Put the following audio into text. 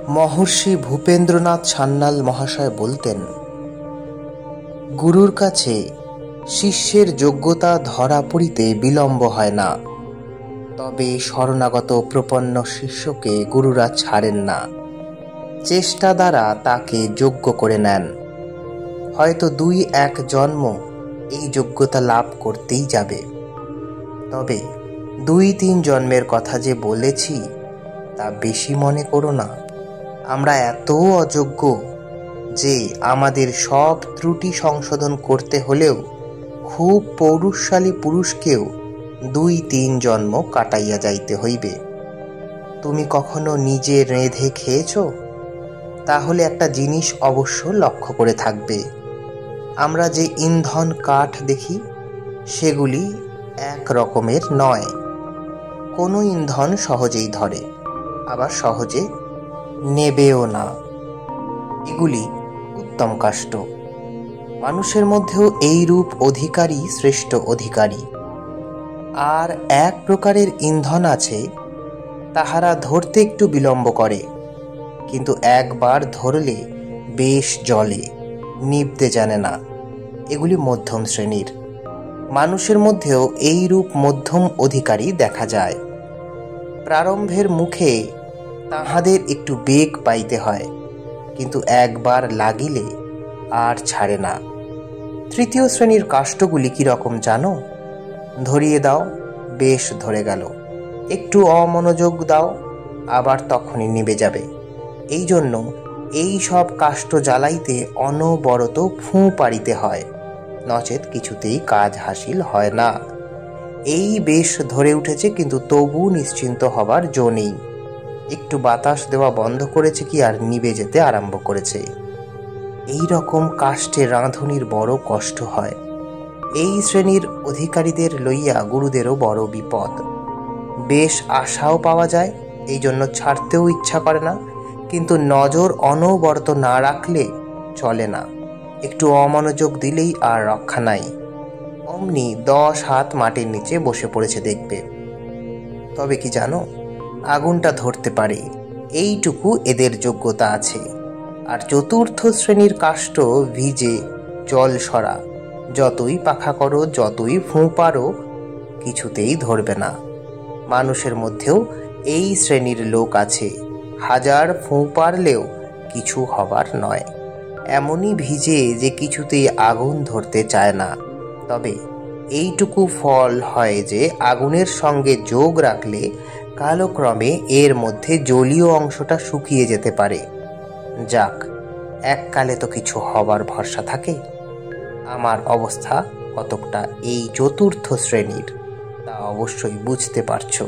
মহর্ষি ভূপেন্দ্রনাথ সান্যাল মহাশয় বলতেন, গুরুর কাছে শিষ্যের যোগ্যতা ধরা পড়িতে বিলম্ব হয় না, তবে শরণাগত প্রপন্ন শিষ্যকে গুরুরা ছাড়েন না, চেষ্টা দ্বারা তাকে যোগ্য করে নেন। হয়তো 2-1 জন্ম এই যোগ্যতা লাভ করতেই যাবে, তবে 2-3 জন্মের কথা যে বলেছি তা বেশি মনে করো না। আমরা এত অযোগ্য যে আমাদের সব ত্রুটি সংশোধন করতে হলেও খুব পৌরুষশালী পুরুষকেও 2-3 জন্ম কাটাইয়া যাইতে হইবে। তুমি কখনো নিজে রেঁধে খেয়েছ? তাহলে একটা জিনিস অবশ্য লক্ষ্য করে থাকবে, আমরা যে ইন্ধন কাঠ দেখি সেগুলি এক রকমের নয়। কোনো ইন্ধন সহজেই ধরে, আবার সহজে নেবেও না। এগুলি উত্তম কাষ্ঠ। মানুষের মধ্যেও এই রূপ অধিকারী শ্রেষ্ঠ অধিকারী। আর এক প্রকারের ইন্ধন আছে, তাহারা ধরতে একটু বিলম্ব করে, কিন্তু একবার ধরলে বেশ জ্বলে, নিভতে জানে না। এগুলি মধ্যম শ্রেণীর। মানুষের মধ্যেও এই রূপ মধ্যম অধিকারী দেখা যায়। প্রারম্ভের মুখে তাহাদের একটু বেগ পাইতে হয়, কিন্তু একবার লাগিলে আর ছাড়ে না। তৃতীয় শ্রেণীর কাষ্ঠগুলি কীরকম জানো? ধরিয়ে দাও, বেশ ধরে গেল, একটু অমনোযোগ দাও, আবার তখনই নিভে যাবে। এই জন্য এই সব কাষ্ঠ জ্বালাইতে অনবরত ফুঁ পাড়িতে হয়, নচেত কিছুতেই কাজ হাসিল হয় না। এই বেশ ধরে উঠেছে, কিন্তু তবু নিশ্চিন্ত হবার জো নেই। একটু বাতাস দেওয়া বন্ধ করেছে কি আর নিভে যেতে আরম্ভ করেছে। এই রকম কাষ্ঠে রাঁধুনির বড় কষ্ট হয়। এই শ্রেণীর অধিকারীদের লইয়া গুরুদেরও বড় বিপদ। বেশ আশাও পাওয়া যায়, এই জন্য ছাড়তেও ইচ্ছা করে না, কিন্তু নজর অনবরত না রাখলে চলে না। একটু অমনোযোগ দিলেই আর রক্ষা নাই, অমনি 10 হাত মাটির নিচে বসে পড়েছে দেখবে। তবে কি জানো, আগুনটা ধরতে পারে, এইটুকু এদের যোগ্যতা আছে। আর চতুর্থ শ্রেণীর কাষ্ঠ ভিজে জল সরা, যতই পাখা করো, যতই ফুঁ পারো, কিছুতেই ধরবে না। মানুষের মধ্যেও এই শ্রেণীর লোক আছে, 1000 ফুঁ পারলেও কিছু হবার নয়। এমনই ভিজে যে কিছুতেই আগুন ধরতে চায় না। তবে এইটুকু ফল হয় যে আগুনের সঙ্গে যোগ রাখলে কালক্রমে এর মধ্যে জলীয় অংশটা শুকিয়ে যেতে পারে। যাক, এককালে তো কিছু হবার ভরসা থাকে। আমার অবস্থা কতকটা এই চতুর্থ শ্রেণীর তা অবশ্যই বুঝতে পারছো।